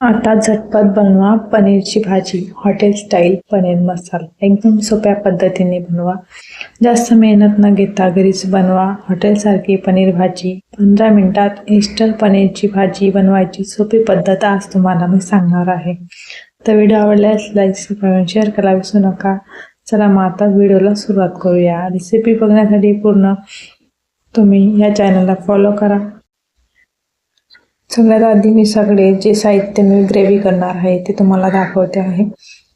आता झटपट बनवा पनीरची भाजी. हॉटेल स्टाईल पनीर मसाला एकदम सोप्या पद्धतीने बनवा. जास्त मेहनत न घेता घरीच बनवा हॉटेलसारखी पनीर भाजी. 15 मिनिटात इन्स्टंट पनीरची भाजी बनवायची सोपी पद्धत आज तुम्हाला मी सांगणार आहे. तर व्हिडिओ आवडल्यास लाईक करून शेअर करायला विसरू नका. चला मग आता व्हिडिओला सुरुवात करूया. रेसिपी बघण्यासाठी पूर्ण तुम्ही या चॅनलला फॉलो करा. सगळ्यात आधी मी सगळे जे साहित्य मी ग्रेव्ही करणार आहे ते तुम्हाला दाखवते आहे.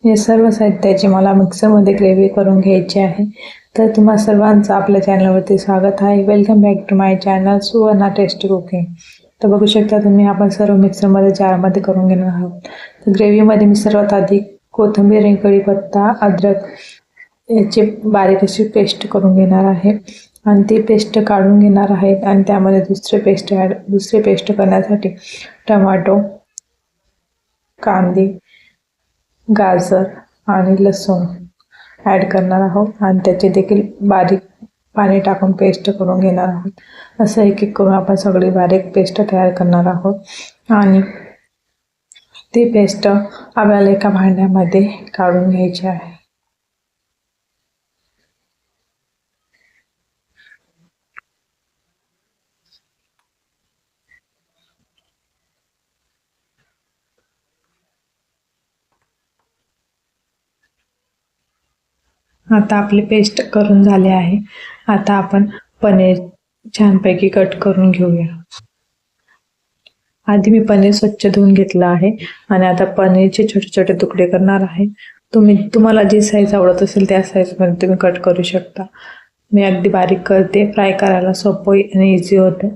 हे सर्व साहित्याची मला मिक्सरमध्ये ग्रेव्ही करून घ्यायची आहे. तर तुम्हा सर्वांचं आपल्या चॅनलवरती स्वागत आहे. Welcome back to my channel Suvarna tasty cooking. तर बघू शकता तुम्ही आपण सर्व मिक्सरमध्ये जारमध्ये करून घेणार आहोत. तर ग्रेव्हीमध्ये मी सर्वात आधी कोथिंबीर, कढीपत्ता, अद्रक याची बारीक अशी पेस्ट करून घेणार आहे आणि ती पेस्ट काढून घेणार आहेत. आणि त्यामध्ये दुसरी पेस्ट करण्यासाठी टमाटो, कांदे, गाजर आणि लसूण ॲड करणार आहोत आणि त्याचे देखील बारीक पाणी टाकून पेस्ट करून घेणार आहोत. असं एक एक करून आपण सगळी बारीक पेस्ट तयार करणार आहोत आणि ती पेस्ट आपल्याला एका भांड्यामध्ये काढून घ्यायची आहे. आता आपली पेस्ट करून झाली आहे. आता आपण पनीर छानपैकी कट करून घेऊया. आधी मी पनीर स्वच्छ धुवून घेतलं आहे आणि आता पनीरचे छोटे छोटे तुकडे करणार आहे. तुम्हाला जी साईज आवडत असेल त्या साईजमध्ये तुम्ही कट करू शकता. मी अगदी बारीक करते, फ्राय करायला सोपं आणि इझी होतं.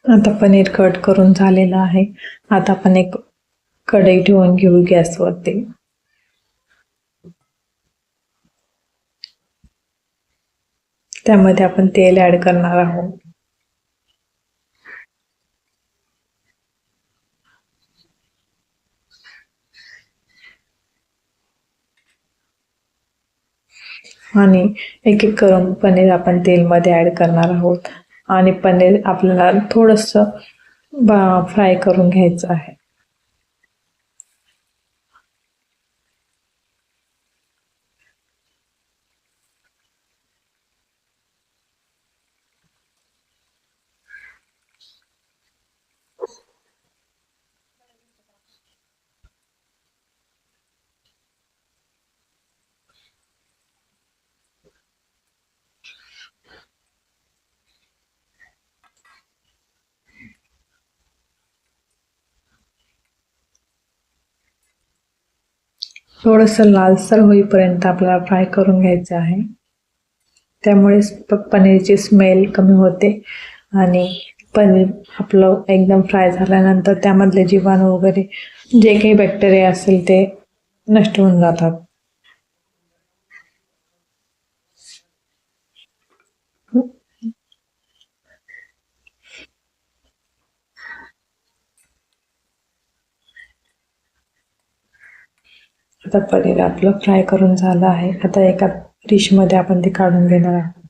आता पनीर कट करून झालेलं आहे. आता आपण एक कढई ठेवून घेऊ गॅसवरती. त्यामध्ये आपण तेल ॲड करणार आहोत. आणि एक एक करून पनीर आपण तेलमध्ये ॲड करणार आहोत आणि पनीर आपल्याला थोडंसं फ्राय करून घ्यायचं आहे. थोडंसं लालसर होईपर्यंत आपल्याला फ्राय करून घ्यायचं आहे. त्यामुळे पनीरची स्मेल कमी होते आणि पनीर आपलं एकदम फ्राय झाल्यानंतर त्यामधले जीवाणू वगैरे जे काही बॅक्टेरिया असेल ते नष्ट होऊन जातात. आता पनीर आपलं फ्राय करून झालं आहे. आता एका डिशमध्ये आपण ते काढून घेणार आहोत.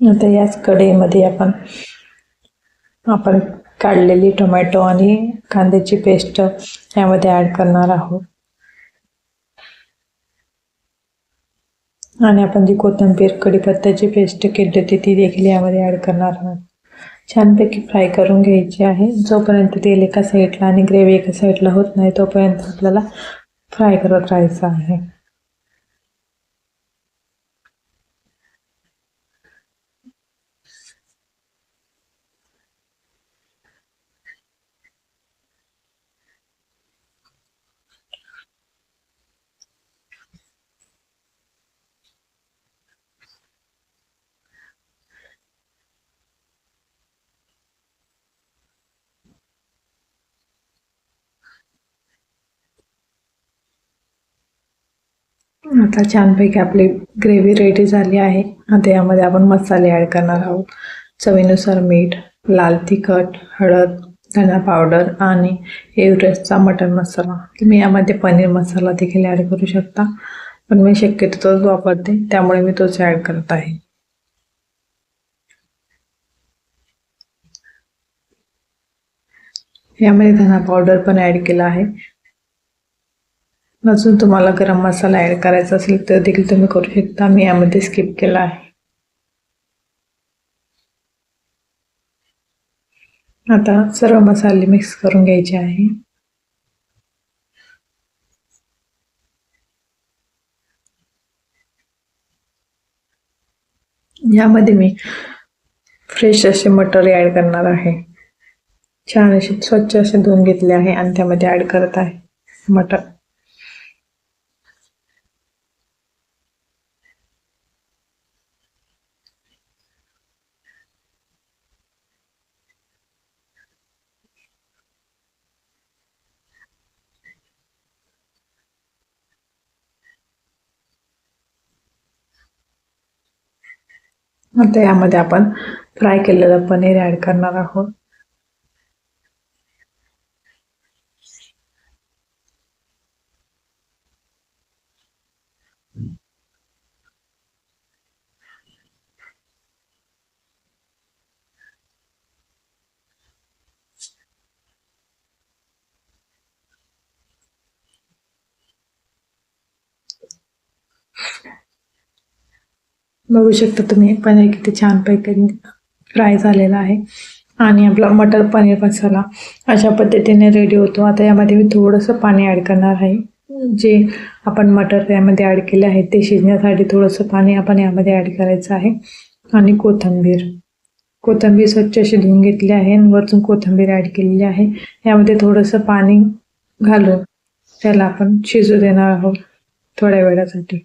आता याच कढईमध्ये आपण काढलेली टोमॅटो आणि कांद्याची पेस्ट यामध्ये ॲड करणार आहोत. आणि आपण जी कोथिंबीर, कढीपत्त्याची पेस्ट केली होती ती देखील यामध्ये ॲड करणार आहोत. छानपैकी फ्राय करून घ्यायची आहे. जोपर्यंत तेल एका साईडला आणि ग्रेव्ही एका साईडला होत नाही तोपर्यंत आपल्याला फ्राय करत राहायचं आहे. आता छानपैकी आपली ग्रेव्ही रेडी झाली आहे. आता यामध्ये आपण मसाले ॲड करणार आहोत. चवीनुसार मीठ, लाल तिखट, हळद, धना पावडर आणि एव्हरेस्टचा मटण मसाला. तुम्ही यामध्ये पनीर मसाला देखील ॲड करू शकता, पण मी शक्यतो तोच वापरते, त्यामुळे मी तोच ॲड करत आहे. यामध्ये धना पावडर पण ॲड केला आहे. अजून तुम्हाला गरम मसाला ॲड करायचा असेल तर देखील तुम्ही करू शकता. मी यामध्ये स्किप केला आहे. आता सर्व मसाले मिक्स करून घ्यायचे आहे. यामध्ये मी फ्रेश असे मटर ॲड करणार आहे. छान असे स्वच्छ असे धुवून घेतले आहे आणि त्यामध्ये ॲड करत आहे मटर. आता यामध्ये आपण फ्राय केलेलं पनीर ॲड करणार आहोत. बघू शकता तुम्ही पनीर किती छानपैकी फ्राय झालेला आहे आणि आपला मटर पनीर मसाला अशा पद्धतीने रेडी होतो. आता यामध्ये मी थोडंसं पाणी ॲड करणार आहे. जे आपण मटर यामध्ये ॲड केले आहे ते शिजण्यासाठी थोडंसं पाणी आपण यामध्ये ॲड करायचं आहे. आणि कोथिंबीर स्वच्छ अशी धुवून घेतली आहे आणि वरतून कोथिंबीर ॲड केलेली आहे. यामध्ये थोडंसं पाणी घालून त्याला आपण शिजू देणार आहोत थोड्या वेळासाठी.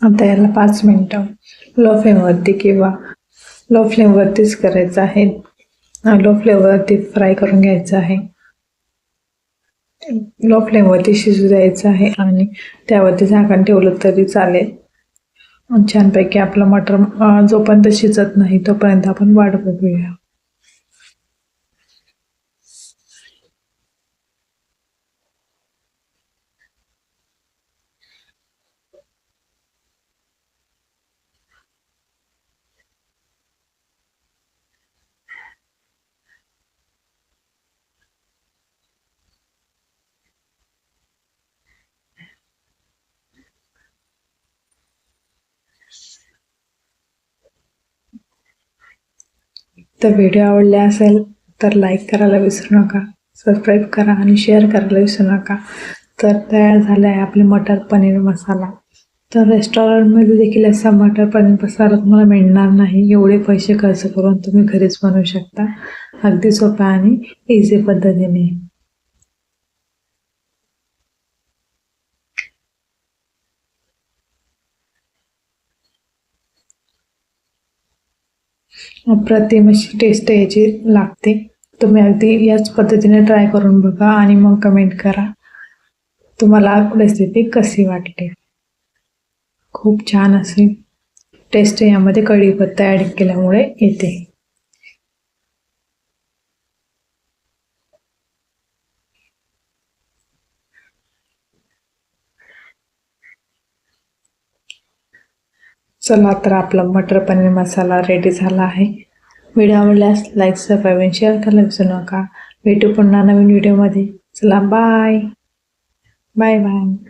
आता याला 5 मिनिटं लो फ्लेमवरतीच करायचं आहे. लो फ्लेमवरती फ्राय करून घ्यायचं आहे. लो फ्लेमवरती शिजू द्यायचं आहे आणि त्यावरती झाकण ठेवलं तरी चालेल. छानपैकी आपलं मटर जोपर्यंत शिजत नाही तोपर्यंत आपण वाट बघूया. तर व्हिडिओ आवडला असेल तर लाईक करायला विसरू नका, सबस्क्राईब करा आणि शेअर करायला विसरू नका. तर तयार झाला आहे आपले मटर पनीर मसाला. तर रेस्टॉरंटमध्ये देखील असा मटर पनीर मसाला तुम्हाला मिळणार नाही. एवढे पैसे खर्च करून तुम्ही घरीच बनवू शकता अगदी सोप्या आणि इझी पद्धतीने. अप्रतिम अशी टेस्ट याची लागते. तुम्ही अगदी याच पद्धतीने ट्राय करून बघा आणि मग कमेंट करा तुम्हाला रेसिपी कशी वाटते. खूप छान असे टेस्ट यामध्ये कढीपत्ता ॲड केल्यामुळे येते. चला तर आपला मटर पनीर मसाला रेडी झाला आहे. व्हिडिओ आवडल्यास लाईक सबस्क्राईब आणि शेअर करायला विसरू नका. भेटू पुन्हा नवीन व्हिडिओमध्ये. चला बाय बाय.